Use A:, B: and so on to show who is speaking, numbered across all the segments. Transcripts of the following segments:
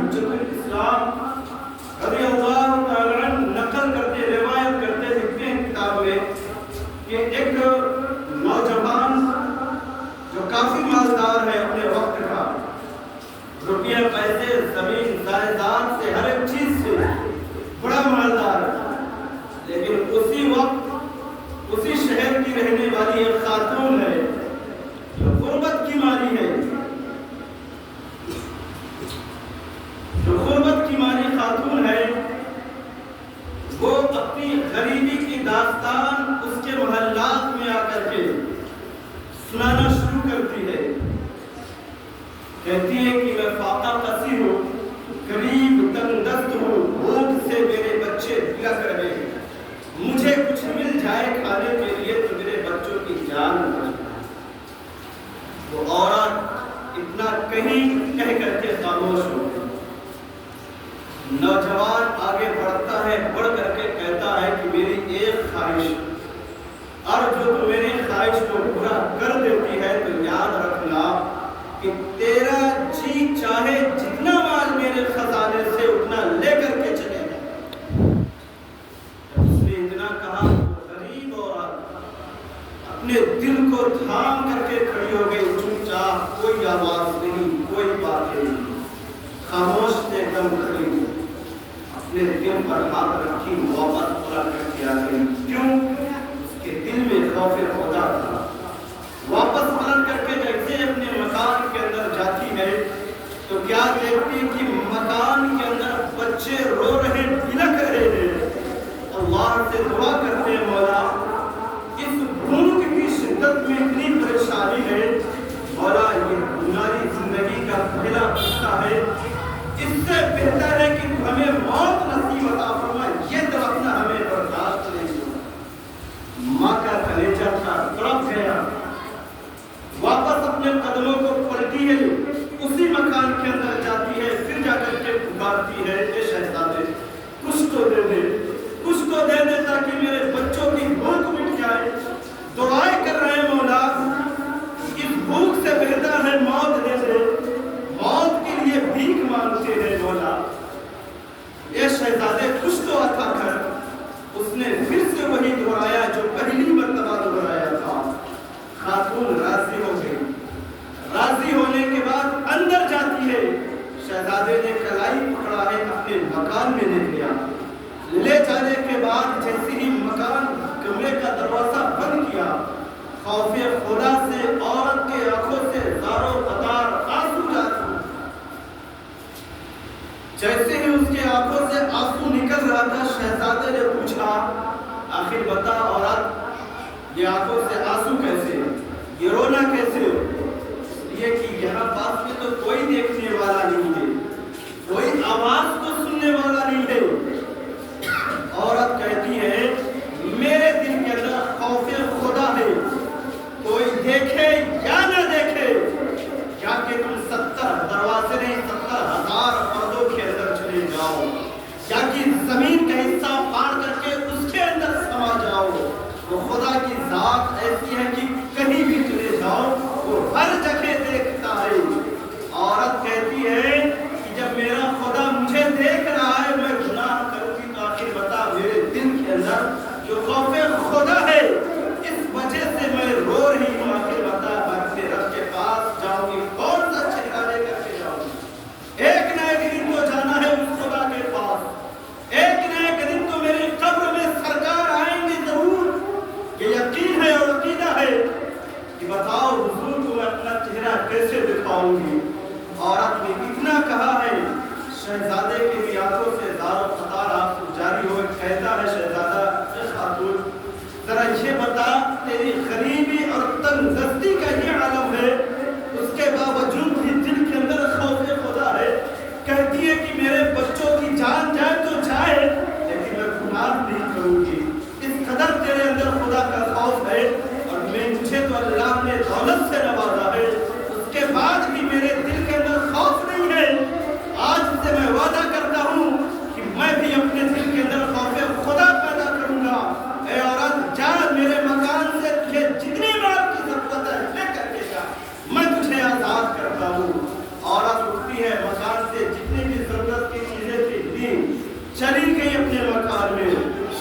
A: حجت الاسلام رضی اللہ تعالیٰ عنہ نقل کرتے روایت کرتے لکھتے ہیں کتاب میں کہ ایک نوجوان جو کافی مالدار ہے اپنے وقت کا، روپیہ پیسے زمین جائیداد سے ہر ایک چیز سے بڑا مالدار ہے، لیکن اسی وقت اسی شہر کی رہنے والی ایک خاتون ہے جو غربت کی ماری ہے، جو غربت کی ماری خاتون ہے، وہ اپنی غریبی کی داستان اس کے محلات میں آ کر کے سنانا شروع کرتی ہے۔ کہتی ہے کہ میں فاقہ کسی ہوں، غریب تنگ دست ہوں، بھوک سے میرے بچے بلک رہے ہیں، مجھے کچھ مل جائے کھانے کے لیے تو میرے بچوں کی جان بچ جائے۔ وہ عورت اتنا کہیں کہہ کر کے خاموش ہو گئی۔ نوجوان آگے بڑھتا ہے، بڑھ کر کے کہتا ہے کہ میری ایک خواہش، اور جو تو میری خواہش کو پورا کر دیتی ہے تو یاد رکھنا کہ تیرا جی چاہے جتنا مال میرے خزانے سے اتنا لے کر کے چلے گا۔ اس نے اتنا کہا تو غریب عورت اپنے دل کو تھام کر کے کھڑی ہو گئی، چپ چاپ، کوئی آواز نہیں، کوئی بات نہیں، خاموش سے دم کھڑی ہوئی، اپنے دل پر ہاتھ رکھی، واپس پلٹ کر کے آ گئی۔ کیوں؟ اس کے دل میں خوف خدا تھا۔ واپس پلٹ کر کے جیسے اپنے مکان کے اندر جاتی ہے تو کیا دیکھتی کہ مکان کے اندر بچے رو رہے، بلک رہے ہیں۔ اللہ سے دعا کرتے ہیں، مولا اس بھوک کی شدت میں اتنی پریشانی ہے، مولا یہ ہماری زندگی کا پہلا قصہ ہے، اس سے بہتر ہے کہ ہمیں موت نصیب عطا فرما، یہ تڑپنا ہمیں برداشت نہیں ہوگا۔ ماں کا کلیجہ تھا، تڑپ گیا، واپس اپنے قدموں کو پلٹی ہے، اسی مکان کے اندر جاتی ہے، پھر جا کر کے پکارتی ہے، اے شہزادے کچھ تو دے دے، کچھ تو دے دے تاکہ میرے بچوں کی بھوک مٹ جائے۔ دعائیں کر رہے ہیں، مولا اس بھوک سے بہتر ہے موت دے دے، موت کے لیے بھیک مانگتے ہیں مولا، اے شہزادے کچھ تو عطا کر۔ اس نے پھر سے وہی دہرایا جو پہلی مرتبہ دہرایا تھا۔ خاتون راضی ہو گئی، راضی ہونے کے بعد اندر جاتی ہے، شہزادے نے کلائی پکڑا ہے، اپنے مکان میں لے گیا۔ لے جانے کے بعد جیسے ہی مکان کمرے کا دروازہ بند کیا، خوف خدا سے عورت کے آنکھوں سے زاروں قطار آنسو جاری۔ جیسے ہی اس کے آنکھوں سے آنسو نکل رہا تھا، شہزادے نے پوچھا آخر بتا عورت یہ آنکھوں سے آنسو کیسے، یہ رونا کیسے ہو؟ اس لیے کہ یہاں پاس میں تو کوئی دیکھنے والا نہیں ہے، کوئی آواز کو سننے والا نہیں ہے۔ عورت کہتی ہے میرے دل کے اندر خوف خدا ہے، کوئی دیکھے یا نہ دیکھے، کیا کہ تم 70 دروازے نہیں 70,000 پردوں کے اندر چلے جاؤ، یا کہ زمین کا حصہ پاڑ کر کے اس کے اندر سما جاؤ، وہ خدا کی ذات ایسی ہے کہ کہیں بھی چلے جاؤ وہ ہر جگہ دیکھتا ہے۔ عورت کہتی ہے کہ جب میرا خدا مجھے دیکھ رہا ہے میں گناہ کروں گی تو آخر بتا میرے دل کے اندر جو خوف خدا ہے اس وجہ سے میں رو رہی ہوں، آخر بتا میں اپنے رب کے پاس جاؤں گی کون سا چہرہ لے کر کے جاؤں گی؟ ایک نہ ایک دن تو جانا ہے اس خدا کے پاس، ایک نہ ایک دن تو میری قبر میں سرکار آئیں گے ضرور، یہ یقین ہے اور عقیدہ ہے کہ بتاؤ حضور کو میں اپنا چہرہ کیسے دکھاؤں گی۔ عورت نے اتنا کہا ہے، شہزادے کی بھی آنکھوں سے زاروں قطار آنسو جاری ہوئے، کہتا ہے شہزادہ اے خاتون ذرا یہ بتا تیری غریبی اور تنگ دستی کا یہ عالم ہے، اس کے باوجود بھی دل کے اندر خوف خدا ہے، کہتی ہے کہ میرے بچوں کی جان جائے تو جائے لیکن میں گناہ نہیں کروں گی، اس قدر تیرے اندر خدا کا خوف ہے، اور مجھے تو اللہ نے دولت سے نوازا ہے، اس کے بعد بھی میرے دل کے اندر خوف نہیں ہے۔ آج سے میں وعدہ کرتا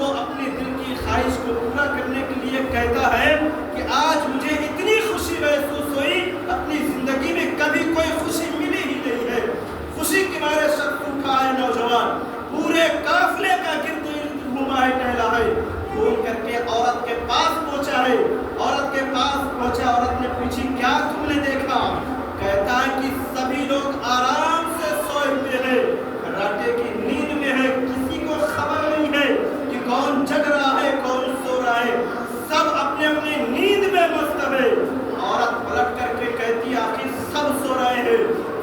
A: وہ اپنے دل کی خواہش کو پورا کرنے کے لیے کہتا ہے کہ آج مجھے اتنی خوشی محسوس ہوئی، اپنی زندگی میں کبھی کوئی خوشی ملی ہی نہیں ہے۔ خوشی کے مارے شخص اٹھا ہے نوجوان، پورے قافلے کا گرد گھوما ہے، ٹہلا ہے، گھوم کر کے عورت کے پاس پہنچا ہے۔ عورت کے پاس پہنچا، عورت نے پوچھی کیا تم نے دیکھا؟ کہتا ہے کہ سبھی لوگ آرام سے سوئے ہوئے ہیں، کراٹے کی نیند میں ہے، کسی کو خبر نہیں ہے کہ کون جگ رہا ہے کون سو رہا ہے، سب اپنے اپنے نیند میں مست ہے۔ عورت پلٹ کر کے کہتی آخر سب سو رہے ہیں،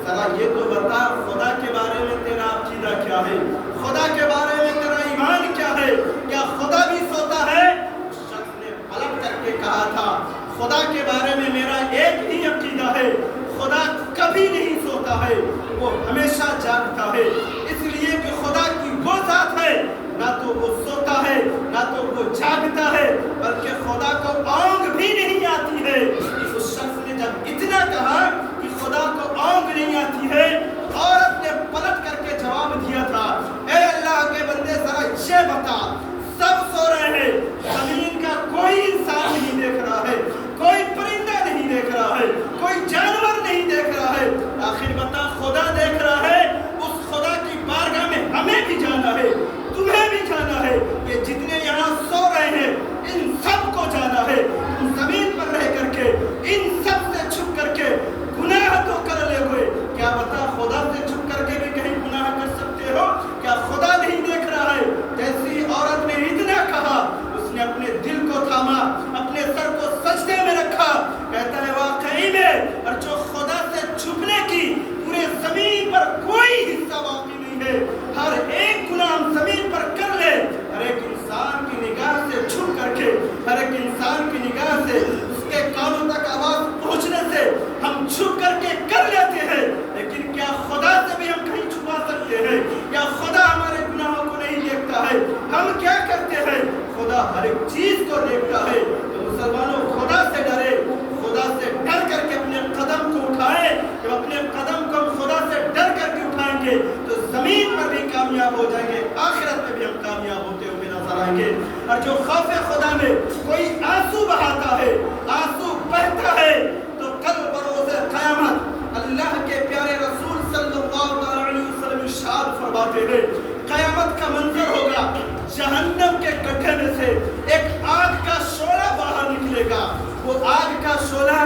A: ذرا یہ تو بتا خدا کے بارے میں تیرا عقیدہ کیا ہے، خدا کے بارے میں تیرا ایمان کیا ہے، کیا خدا بھی سوتا ہے؟ اس شخص نے پلٹ کر کے کہا تھا خدا کے بارے میں میرا ایک ہی عقیدہ ہے، خدا کبھی نہیں سوتا ہے، وہ ہمیشہ جاگتا ہے، اس لیے کہ خدا کی وہ ذات ہے نہ تو وہ سوتا ہے نہ تو وہ جاگتا ہے، بلکہ خدا کو اونگ بھی نہیں آتی ہے۔ اس شخص نے جب اتنا کہا کہ خدا کو اونگ نہیں آتی ہے، عورت نے پلٹ کر کے جواب دیا تھا اے اللہ کے بندے ذرا یہ بتا، سب سو رہے ہیں، زمین کا کوئی انسان نہیں دیکھ رہا ہے، کوئی پرندہ نہیں دیکھ رہا ہے، کوئی جانور نہیں دیکھ رہا ہے، آخر بتا خدا دیکھ رہا ہے، اس خدا کی بارگاہ میں ہمیں بھی جانا ہے، تمہیں بھی جانا ہے، یہ جتنے یہاں سو رہے ہیں ان سب کو جانا ہے، تم زمین پر رہ کر کے ان سب سے چھپ کر کے گناہ تو کر لے ہوئے، کیا بتا خدا سے چھپ کر کے بھی کہیں گناہ کر سکتے ہو؟ کیا خدا نہیں دیکھ رہا ہے؟ جیسی عورت نے اتنا کہا، اس نے اپنے دل کو تھاما، اپنے سر کو سجدے میں رکھا، کہتا ہے واقعی میں اور جو خدا سے چھپنے کی پورے زمین پر کوئی حصہ باقی نہیں ہے، ہر ایک گناہ ہم زمین پر کر لے، ہر ایک انسان کی نگاہ سے چھپ کر کے، ہر ایک انسان کی نگاہ سے اس کے کانوں تک آواز پہنچنے سے ہم چھپ کر کے کر لیتے ہیں، لیکن کیا خدا سے بھی ہم کہیں چھپا سکتے ہیں؟ کیا خدا ہمارے گناہوں کو نہیں دیکھتا ہے؟ ہم کیا کرتے ہیں؟ خدا ہر ایک چیز کو دیکھتا ہے، تو مسلمانوں خدا سے ڈرے، خدا سے ڈر کر کے اپنے قدم کو اٹھائے، جب اپنے قدم کو خدا سے ڈر کر کے اٹھائیں گے تو زمین پر بھی کامیاب ہو جائیں گے، آخرت میں بھی ہم کامیاب ہوتے ہوئے نظر آئیں گے۔ اور جو خوف خدا میں کوئی آنسو بہاتا ہے، آنسو بہتا ہے، تو کل بروز قیامت اللہ کے پیارے رسول صلی اللہ علیہ وسلم ارشاد فرماتے ہیں قیامت کا منظر ہوگا، جہنم کے گڈھے میں سے ایک آگ کا شعلہ باہر نکلے گا، وہ آگ کا شعلہ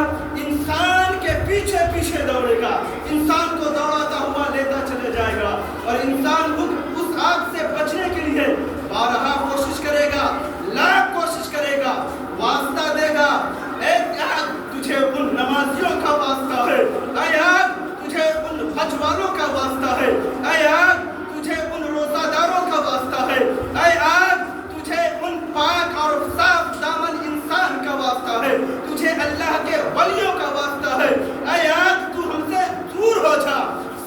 A: انسان کے پیچھے پیچھے دوڑے گا، انسان کو دوڑاتا ہوا لیتا چلے جائے گا، اور انسان اس آگ سے بچنے کے لیے بارہا کوشش کرے گا، لاکھ کوشش کرے گا، واسطہ دے گا، اے آگ تجھے ان نمازیوں کا واسطہ ہے، اے آگ تجھے ان حج والوں کا واسطہ ہے، اے آگ تجھے ان روزہ داروں کا واسطہ ہے، اے آگ تجھے ان پاک اور صاف دامن انسان کا واسطہ ہے، تجھے اللہ کے ولیوں کا واسطہ ہے، اے آگ تو ہم سے دور ہو جا،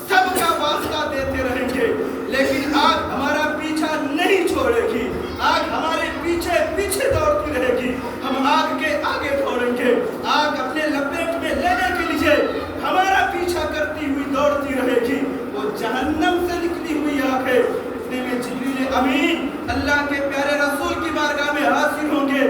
A: سب کا واسطہ دیتے رہیں گے، لیکن آگ ہمارا پیچھا نہیں چھوڑے گی، آگ ہمارے پیچھے پیچھے دوڑتی رہے گی، ہم آگ کے آگے دوڑیں گے، آگ اپنے لپیٹ میں لینے کے لیے ہمارا پیچھا کرتی ہوئی دوڑتی رہے گی، وہ جہنم سے نکلی ہوئی آگ ہے۔ اتنے میں جبریل امین اللہ کے پیارے رسول کی بارگاہ میں حاضر ہوں گے،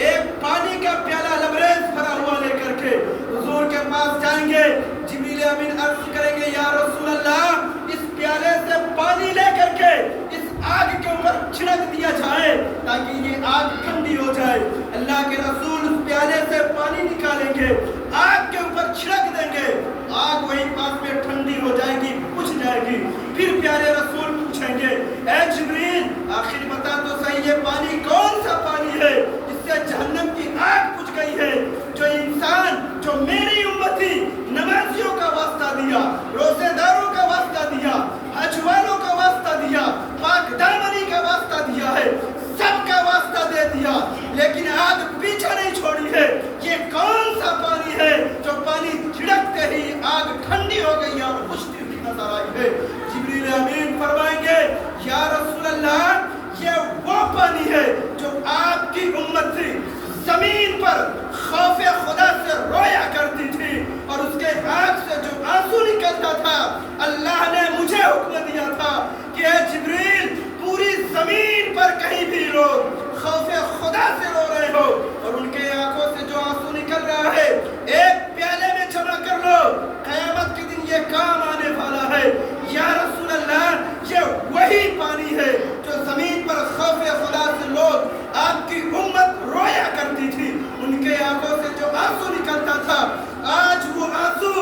A: ایک پانی کا پیالہ لبریز بھرا ہوا لے کر کے حضور کے پاس جائیں گے، جبریل امین عرض کریں گے یا رسول اللہ اس پیالے سے پانی لے کر کے اس آگ کے اوپر چھڑک دیا جائے تاکہ یہ آگ ٹھنڈی ہو جائے۔ اللہ کے رسول اس پیالے سے پانی نکالیں گے، آگ کے اوپر چھڑک دیں گے، آگ وہیں پاس میں ٹھنڈی ہو جائے گی، بجھ جائے گی۔ پھر پیارے رسول پوچھیں گے اے جبریل آخر بتا تو صحیح یہ پانی کون سا پانی ہے جس سے جہنم کی آگ بجھ گئی ہے؟ جو انسان جو میری امتی نمازیوں کا واسطہ دیا، روزے داروں کا واسطہ دیا، حج والوں کا واسطہ دیا، پاک دامنی کا واسطہ دیا ہے، سب کا واسطہ دے دیا، لیکن آگ پیچھے نہیں چھوڑی ہے، یہ کون سا پانی ہے جو پانی چھڑکتے ہی آگ ٹھنڈی ہو گئی اور بجھتی ہوئی نظر آئی ہے؟ جبریل امین فرمائیں گے یا رسول اللہ یہ وہ پانی ہے جو آپ کی امت تھی زمین پر خوف خدا سے رویا کرتی تھی، اور اس کے آنکھ سے جو آنسو نکلتا تھا اللہ نے مجھے حکم دیا تھا کہ اے جبریل پوری زمین پر کہیں بھی لوگ خوف خدا سے رو رہے ہو اور ان کے آنکھوں سے جو آنسو نکل رہا ہے ایک پیالے میں جمع کر لو، قیامت کے دن یہ کام آنے والا ہے۔ یا رسول اللہ یہ وہی پانی ہے جو زمین پر خوف خدا سے لوگ آپ کی امت رویا کرتی تھی، ان کے آنکھوں سے جو آنسو نکلتا تھا آج وہ آنسو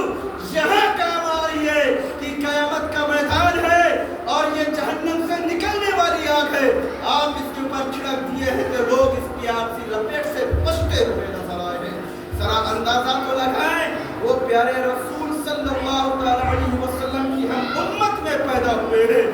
A: یہاں کام آ رہی ہے کہ قیامت کا میدان ہے اور یہ جہنم سے نکلنے والی آگ ہے، آپ اس کے اوپر چھڑک دیے ہیں تو لوگ اس کی آگ سے لپیٹ سے بچتے ہوئے نظر آئے ہیں۔ ذرا اندازہ تو لگائیں وہ پیارے رسول صلی اللہ علیہ وسلم کی ہم امت میں پیدا ہوئے ہیں